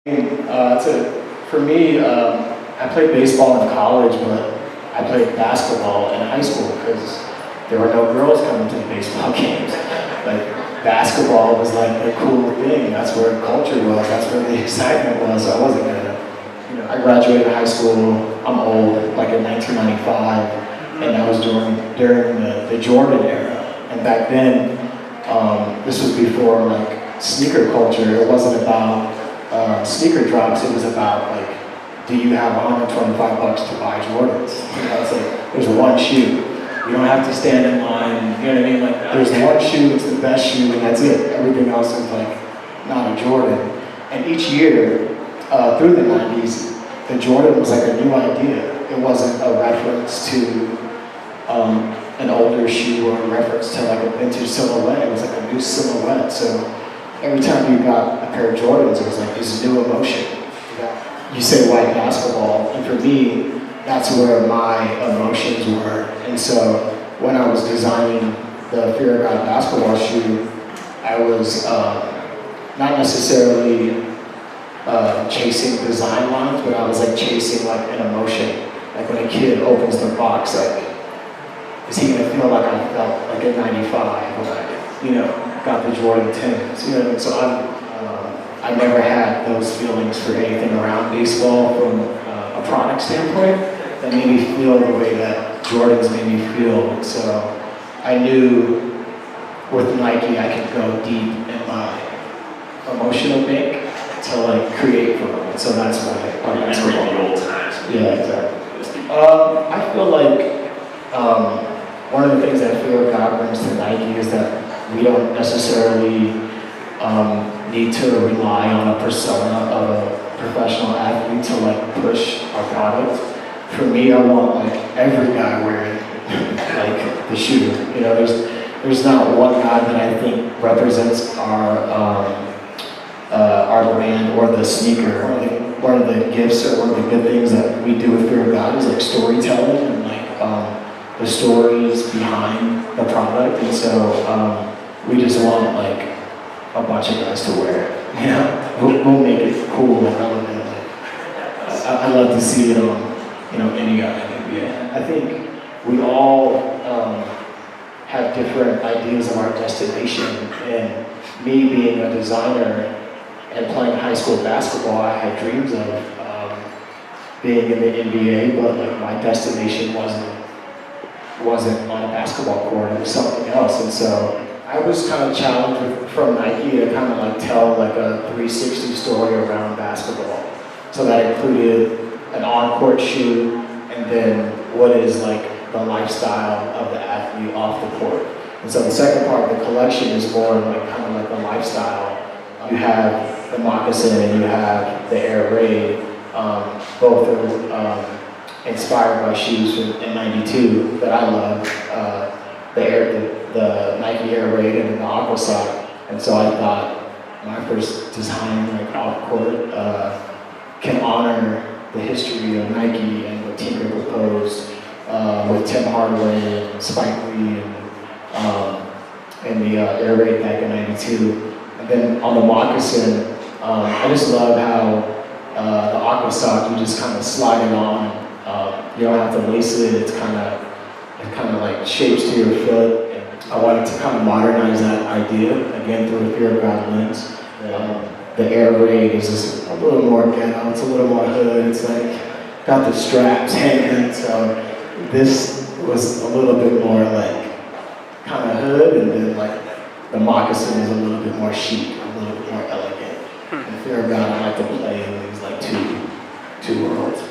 For me, I played baseball in college, but I played basketball in high school because there were no girls coming to the baseball games. Like, basketball was like the cool thing. That's where culture was. That's where the excitement was. So I wasn't gonna, I graduated high school. I'm old, like in 1995, and that was during the Jordan era. And back then, this was before like sneaker culture. It wasn't about sneaker drops. It was about like, do you have $125 to buy Jordans? It's like, there's one shoe. You don't have to stand in line, you know what I mean? Like, there's one shoe, it's the best shoe, and that's it. Everything else is like, not a Jordan. And each year, through the 90s, the Jordan was like a new idea. It wasn't a reference to an older shoe or a reference to like a vintage silhouette. It was like a new silhouette. So every time you got a pair of Jordans, it was like this new emotion. You say white basketball, and for me, that's where my emotions were. And so when I was designing the Fear of God basketball shoe, I was not necessarily chasing design lines, but I was like chasing like an emotion. Like when a kid opens the box, like, is he gonna feel like I felt like in 95 when I, got the Jordan 10s, So I never had those feelings for anything around baseball from a product standpoint that made me feel the way that Jordans made me feel. So I knew with Nike I could go deep in my emotional bank to like create for them. So that's why I basketball. The old times. Yeah, exactly. I feel like one of the things that Fear of God brings to Nike is that we don't necessarily need to rely on a persona of a professional athlete to like push our product. For me, I want like every guy wearing like the shoe. There's not one guy that I think represents our brand or the sneaker. One of the gifts or one of the good things that we do with Fear of God is like storytelling and like the stories behind the product. And so we just want like a bunch of guys to wear it. We'll make it cool and relevant. I love to see it on, any guy in the NBA. I think we all have different ideas of our destination. And me being a designer and playing high school basketball, I had dreams of being in the NBA, but like my destination wasn't on a basketball court. It was something else. And so I was kind of challenged from Nike to kind of like tell like a 360 story around basketball. So that included an on-court shoe and then what is like the lifestyle of the athlete off the court. And so the second part of the collection is more like kind of like the lifestyle. You have the moccasin and you have the Air Raid. Both are inspired by shoes in '92 that I love. The Nike Air Raid and the Aqua Sock. And so I thought my first design, like off court, can honor the history of Nike and what Tinker proposed with Tim Hardaway and Spike Lee and the Air Raid back in '92. And then on the moccasin, I just love how the Aqua Sock, you just kind of slide it on. You don't have to lace it. It kind of like shapes to your foot. I wanted to kind of modernize that idea, again, through a Fear of God lens. The Air Raid is just a little more ghetto, it's a little more hood, it's like, got the straps hanging, so this was a little bit more like, kind of hood, and then like, the moccasin is a little bit more chic, a little bit more elegant. And Fear of God, I like to play in these like two worlds.